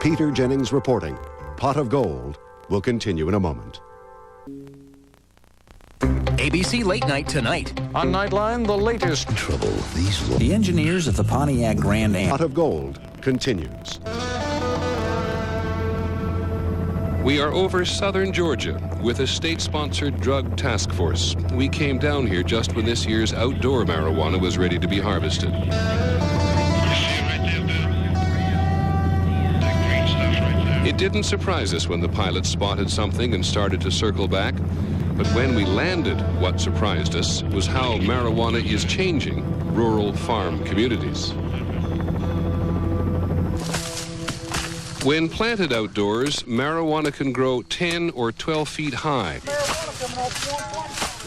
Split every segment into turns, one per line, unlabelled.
Peter Jennings reporting. Pot of Gold will continue in a moment.
ABC Late Night tonight.
On Nightline, the latest trouble.
The engineers of the Pontiac Grand Am.
Pot of Gold continues.
We are over southern Georgia with a state-sponsored drug task force. We came down here just when this year's outdoor marijuana was ready to be harvested. It didn't surprise us when the pilot spotted something and started to circle back. But when we landed, what surprised us was how marijuana is changing rural farm communities. When planted outdoors, marijuana can grow 10 or 12 feet high.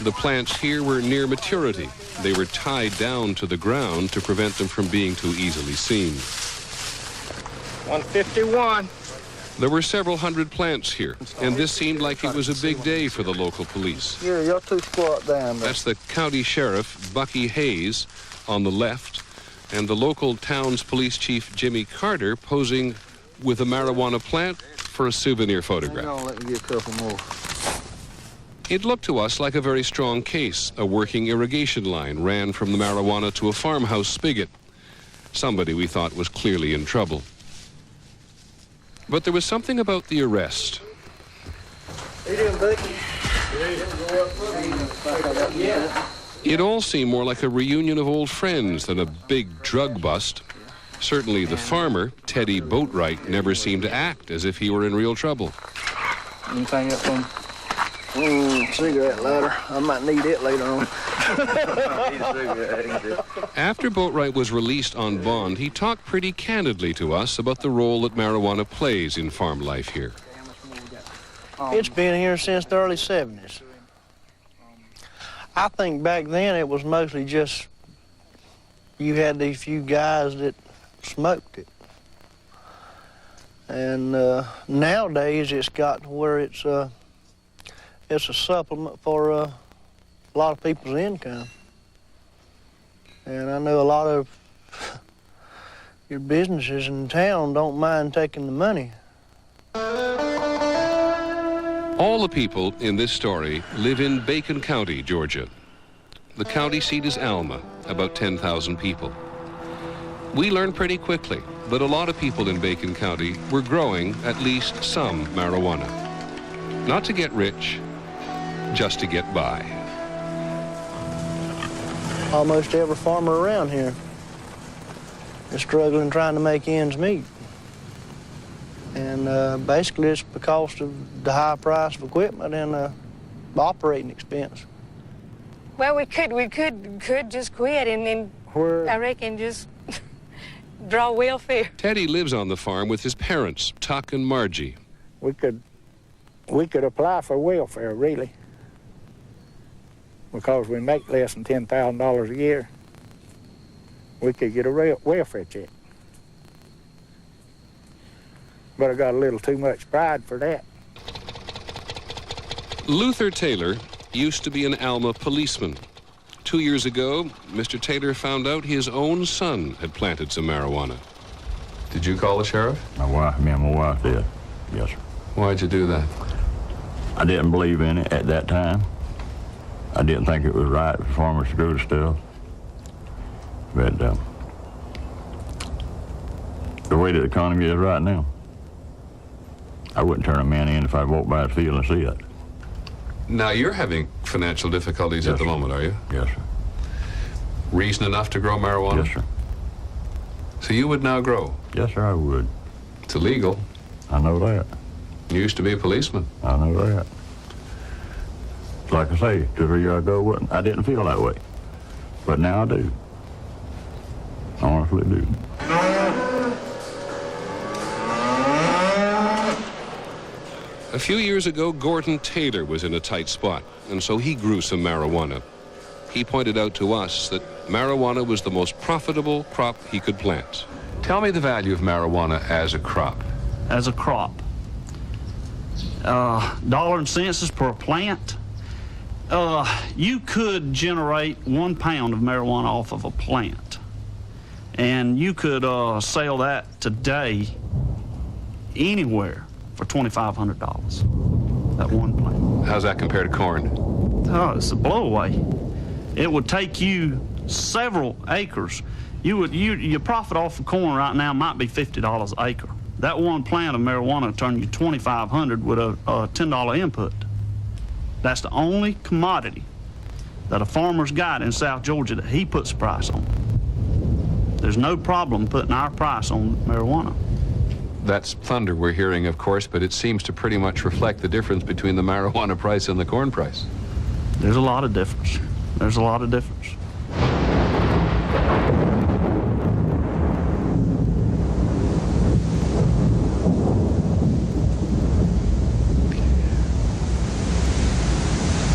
The plants here were near maturity. They were tied down to the ground to prevent them from being too easily seen.
151.
There were several hundred plants here, and this seemed like it was a big day for the local police.
Yeah, you're too squat down there.
That's the county sheriff, Bucky Hayes, on the left, and the local town's police chief, Jimmy Carter, posing with a marijuana plant for a souvenir photograph.
Hang on, let me get a couple more.
It looked to us like a very strong case. A working irrigation line ran from the marijuana to a farmhouse spigot. Somebody we thought was clearly in trouble. But there was something about the arrest.
How you doing, Bucky?
It all seemed more like a reunion of old friends than a big drug bust. Certainly the farmer, Teddy Boatwright, never seemed to act as if he were in real trouble.
Anything up on cigarette lighter? I might need it later on.
After Boatwright was released on bond, he talked pretty candidly to us about the role that marijuana plays in farm life here.
It's been here since the early 70s. I think back then it was mostly just you had these few guys that smoked it. And nowadays it's got to where it's a supplement for a lot of people's income. And I know a lot of your businesses in town don't mind taking the money.
All the people in this story live in Bacon County, Georgia. The county seat is Alma, about 10,000 people. We learned pretty quickly that a lot of people in Bacon County were growing at least some marijuana. Not to get rich, just to get by.
Almost every farmer around here is struggling trying to make ends meet. And basically it's because of the high price of equipment and the operating expense.
Well, we could just quit and then I reckon just draw welfare.
Teddy lives on the farm with his parents, Tuck and Margie.
We could apply for welfare, really, because we make less than $10,000 a year. We could get a welfare check. But I got a little too much pride for that.
Luther Taylor used to be an Alma policeman. 2 years ago, Mr. Taylor found out his own son had planted some marijuana. Did you call the sheriff?
My wife did, yes, sir.
Why'd you do that?
I didn't believe in it at that time. I didn't think it was right for farmers to grow the stuff. But the way the economy is right now, I wouldn't turn a man in if I walked by the field and see it.
Now, you're having financial difficulties
Yes,
at the
sir.
moment, are you?
Yes, sir.
Reason enough to grow marijuana?
Yes, sir.
So you would now grow?
Yes, sir, I would.
It's illegal.
I know that.
You used to be a policeman.
I know that. Like I say, 2 or 3 years ago, I didn't feel that way. But now I do. I honestly do.
A few years ago, Gordon Taylor was in a tight spot, and so he grew some marijuana. He pointed out to us that marijuana was the most profitable crop he could plant. Tell me the value of marijuana as a crop.
As a crop. Dollar and cents per plant. You could generate 1 pound of marijuana off of a plant. And you could sell that today anywhere for $2,500. That one plant.
How's that compare to corn?
Oh, it's a blowaway. It would take you several acres. Your profit off of corn right now might be $50 an acre. That one plant of marijuana would turn you $2,500 with a $10 input. That's the only commodity that a farmer's got in South Georgia that he puts a price on. There's no problem putting our price on marijuana.
That's thunder we're hearing, of course, but it seems to pretty much reflect the difference between the marijuana price and the corn price.
There's a lot of difference. There's a lot of difference.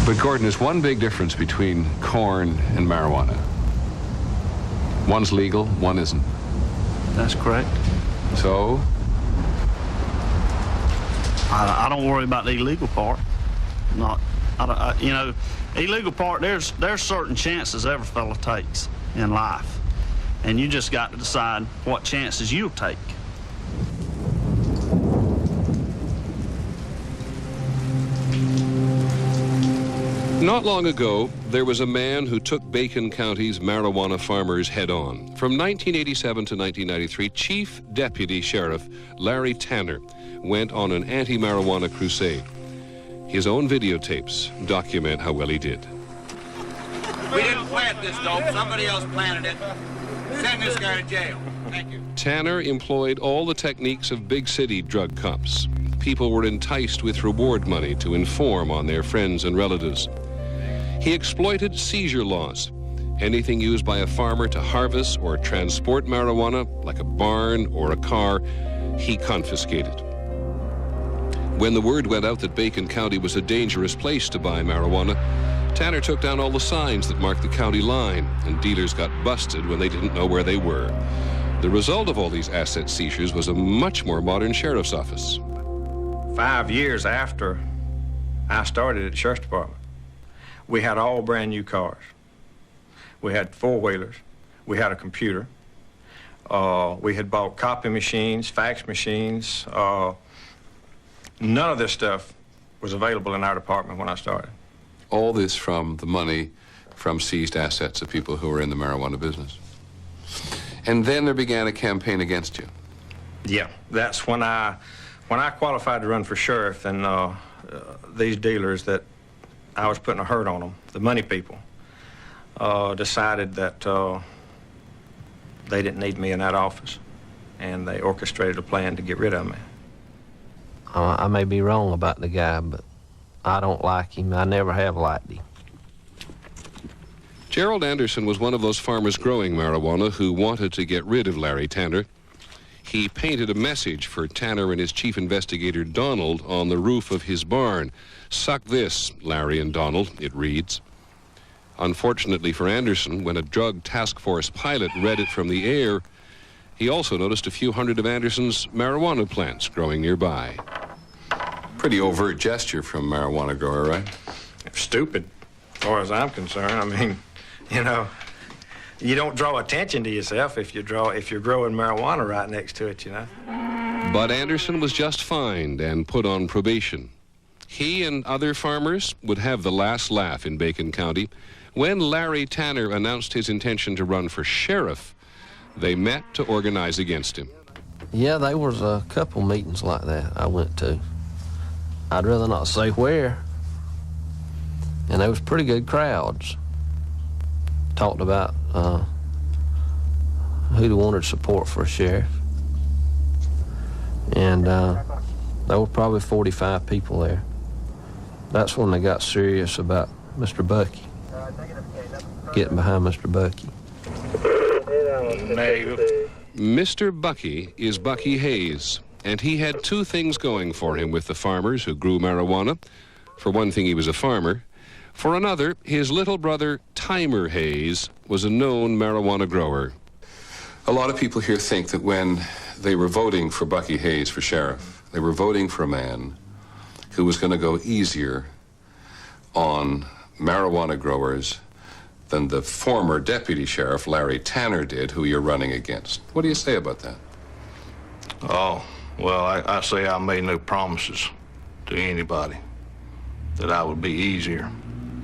But Gordon, there's one big difference between corn and marijuana. One's legal, one isn't.
That's correct.
So?
I don't worry about the illegal part. Illegal part, there's certain chances every fella takes in life. And you just got to decide what chances you'll take.
Not long ago, there was a man who took Bacon County's marijuana farmers head-on. From 1987 to 1993, Chief Deputy Sheriff Larry Tanner went on an anti-marijuana crusade. His own videotapes document how well he did.
We didn't plant this dope. Somebody else planted it. Send this guy to jail. Thank you.
Tanner employed all the techniques of big city drug cops. People were enticed with reward money to inform on their friends and relatives. He exploited seizure laws. Anything used by a farmer to harvest or transport marijuana, like a barn or a car, he confiscated. When the word went out that Bacon County was a dangerous place to buy marijuana, Tanner took down all the signs that marked the county line, and dealers got busted when they didn't know where they were. The result of all these asset seizures was a much more modern sheriff's office.
5 years after I started at the Sheriff's Department, we had all brand new cars. We had four-wheelers. We had a computer. We had bought copy machines, fax machines. None of this stuff was available in our department when I started.
All this from the money from seized assets of people who were in the marijuana business. And then there began a campaign against you.
Yeah, that's when I qualified to run for sheriff, and these dealers that I was putting a hurt on them, the money people, decided that they didn't need me in that office, and they orchestrated a plan to get rid of me.
I may be wrong about the guy, but I don't like him. I never have liked him.
Gerald Anderson was one of those farmers growing marijuana who wanted to get rid of Larry Tanner. He painted a message for Tanner and his chief investigator, Donald, on the roof of his barn. "Suck this, Larry and Donald," it reads. Unfortunately for Anderson, when a drug task force pilot read it from the air, he also noticed a few hundred of Anderson's marijuana plants growing nearby. Pretty overt gesture from a marijuana grower, right?
Stupid, as far as I'm concerned. I mean, you know, you don't draw attention to yourself if you're growing marijuana right next to it, you know.
But Anderson was just fined and put on probation. He and other farmers would have the last laugh in Bacon County. When Larry Tanner announced his intention to run for sheriff, they met to organize against him.
Yeah, there was a couple meetings like that I went to. I'd rather not say where. And there was pretty good crowds. Talked about who they wanted support for a sheriff. And there were probably 45 people there. That's when they got serious about Mr. Bucky, getting behind Mr. Bucky.
Mr. Bucky is Bucky Hayes, and he had two things going for him with the farmers who grew marijuana. For one thing, he was a farmer. For another, his little brother, Timer Hayes, was a known marijuana grower. A lot of people here think that when they were voting for Bucky Hayes for sheriff, they were voting for a man who was going to go easier on marijuana growers than the former deputy sheriff, Larry Tanner, did, who you're running against. What do you say about that?
Oh,
Well, I say I made no promises to anybody that I would be easier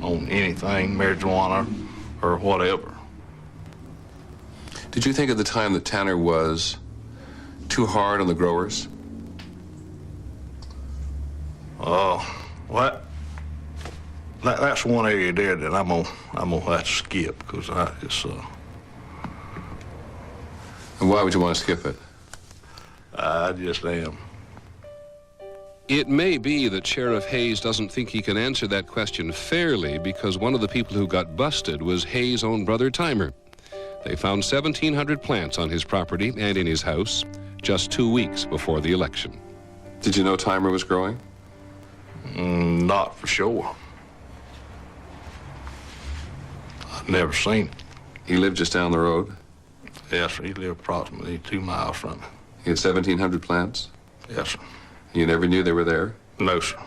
on anything, marijuana or whatever.
Did you think at the time that Tanner was too hard on the growers?
Well, that's one area there that I'm gonna have to skip because it's
And why would you want to skip it?
I just am.
It may be that Sheriff Hayes doesn't think he can answer that question fairly because one of the people who got busted was Hayes' own brother Timer. They found 1,700 plants on his property and in his house just 2 weeks before the election. Did you know Timer was growing?
Not for sure. I've never seen it.
He lived just down the road?
Yes, sir. He lived approximately 2 miles from me.
He had 1,700 plants?
Yes, sir.
You never knew they were there?
No, sir.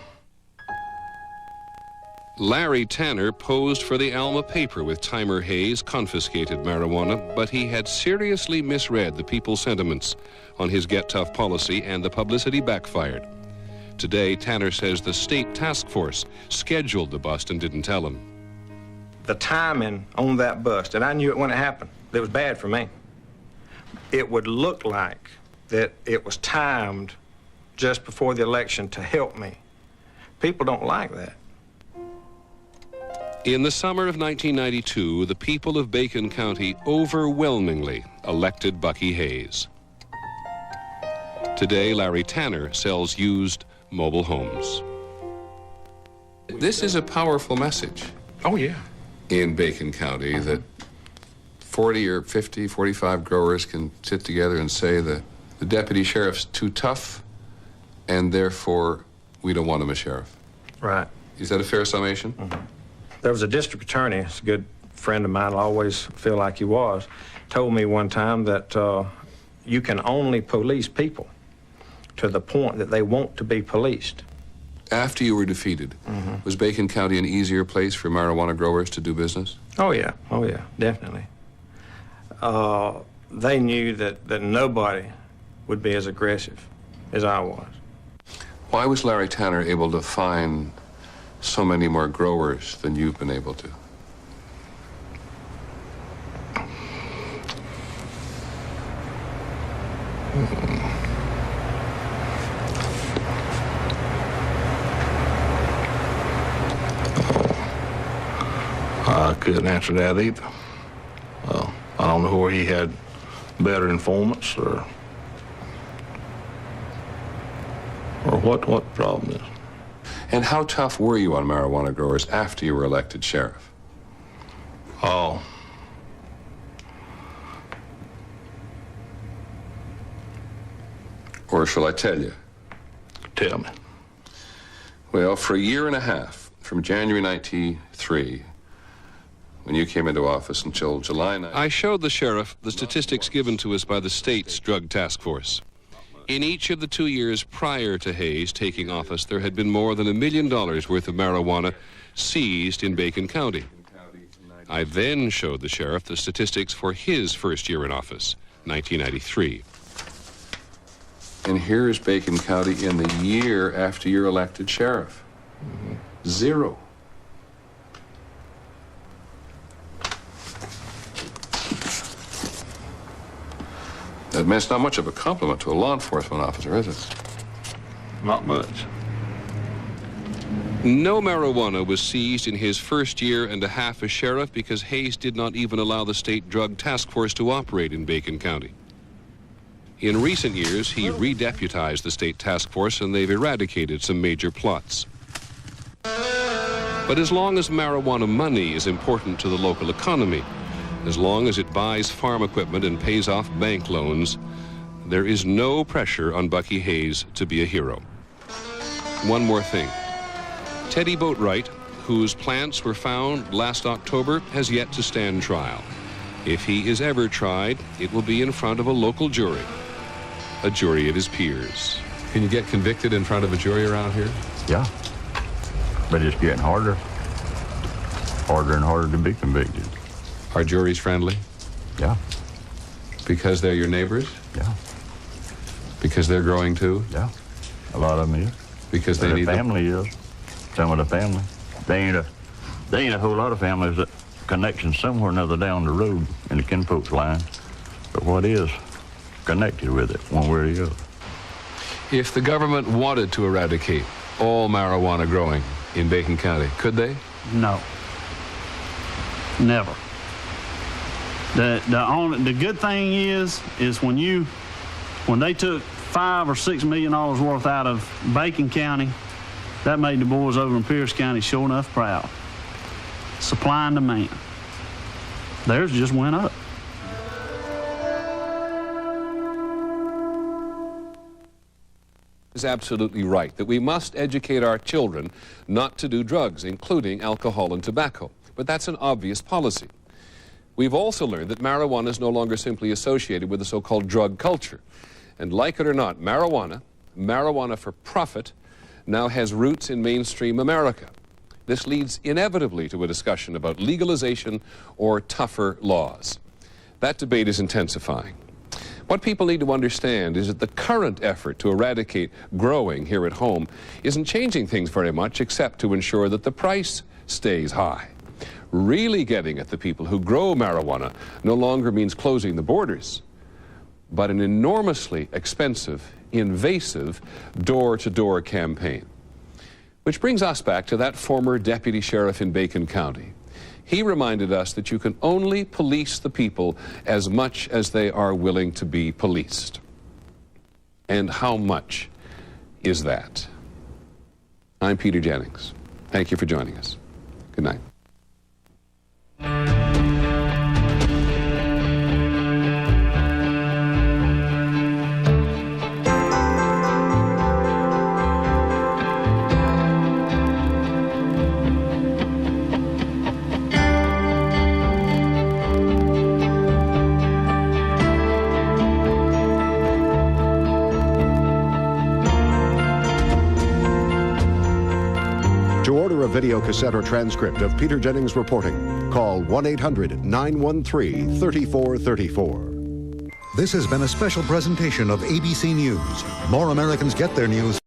Larry Tanner posed for the Alma paper with Timer Hayes' confiscated marijuana, but he had seriously misread the people's sentiments on his Get Tough policy, and the publicity backfired. Today, Tanner says the state task force scheduled the bust and didn't tell him.
The timing on that bust, and I knew it when it happened, it was bad for me. It would look like that it was timed just before the election to help me. People don't like that.
In the summer of 1992, the people of Bacon County overwhelmingly elected Bucky Hayes. Today, Larry Tanner sells used mobile homes. This is a powerful message.
Oh, yeah.
In Bacon County that 40 or 50, 45 growers can sit together and say that the deputy sheriff's too tough and therefore we don't want him as sheriff.
Right.
Is that a fair summation?
Mm-hmm. There was a district attorney, it's a good friend of mine, I always feel like he was, told me one time that you can only police people to the point that they want to be policed.
After you were defeated, was Bacon County an easier place for marijuana growers to do business?
Oh, yeah, definitely. They knew that nobody would be as aggressive as I was.
Why was Larry Tanner able to find so many more growers than you've been able to?
I couldn't answer that either. I don't know where he had better informants or what the problem is.
And how tough were you on marijuana growers after you were elected sheriff?
Oh.
Or shall I tell you?
Tell me.
Well, for a year and a half, from January 93, when you came into office, until July 9. I showed the sheriff the statistics given to us by the state's drug task force. In each of the 2 years prior to Hayes taking office, there had been more than $1 million worth of marijuana seized in Bacon County. I then showed the sheriff the statistics for his first year in office, 1993. And here's Bacon County in the year after you're elected sheriff. Zero. That means not much of a compliment to a law enforcement officer, is it?
Not much.
No marijuana was seized in his first year and a half as sheriff because Hayes did not even allow the state drug task force to operate in Bacon County. In recent years, he redeputized the state task force and they've eradicated some major plots. But as long as marijuana money is important to the local economy, as long as it buys farm equipment and pays off bank loans, there is no pressure on Bucky Hayes to be a hero. One more thing. Teddy Boatwright, whose plants were found last October, has yet to stand trial. If he is ever tried, it will be in front of a local jury, a jury of his peers. Can you get convicted in front of a jury around here?
Yeah. But it's getting harder. Harder and harder to be convicted.
Are juries friendly?
Yeah.
Because they're your neighbors?
Yeah.
Because they're growing too?
Yeah, a lot of them is.
Because they need
the family is. Some of the family. They ain't a whole lot of families that connection somewhere or another down the road in the kinfolks line. But what is connected with it, one way or the other.
If the government wanted to eradicate all marijuana growing in Bacon County, could they?
No. Never. The good thing is when they took $5 or $6 million worth out of Bacon County, that made the boys over in Pierce County sure enough proud. Supply and demand. Theirs just went up.
Is absolutely right that we must educate our children not to do drugs, including alcohol and tobacco. But that's an obvious policy. We've also learned that marijuana is no longer simply associated with the so-called drug culture. And like it or not, marijuana for profit, now has roots in mainstream America. This leads inevitably to a discussion about legalization or tougher laws. That debate is intensifying. What people need to understand is that the current effort to eradicate growing here at home isn't changing things very much except to ensure that the price stays high. Really getting at the people who grow marijuana no longer means closing the borders, but an enormously expensive, invasive, door-to-door campaign. Which brings us back to that former deputy sheriff in Bacon County. He reminded us that you can only police the people as much as they are willing to be policed. And how much is that? I'm Peter Jennings. Thank you for joining us. Good night.
To order a video cassette or transcript of Peter Jennings reporting, call 1-800-913-3434.
This has been a special presentation of ABC News. More Americans get their news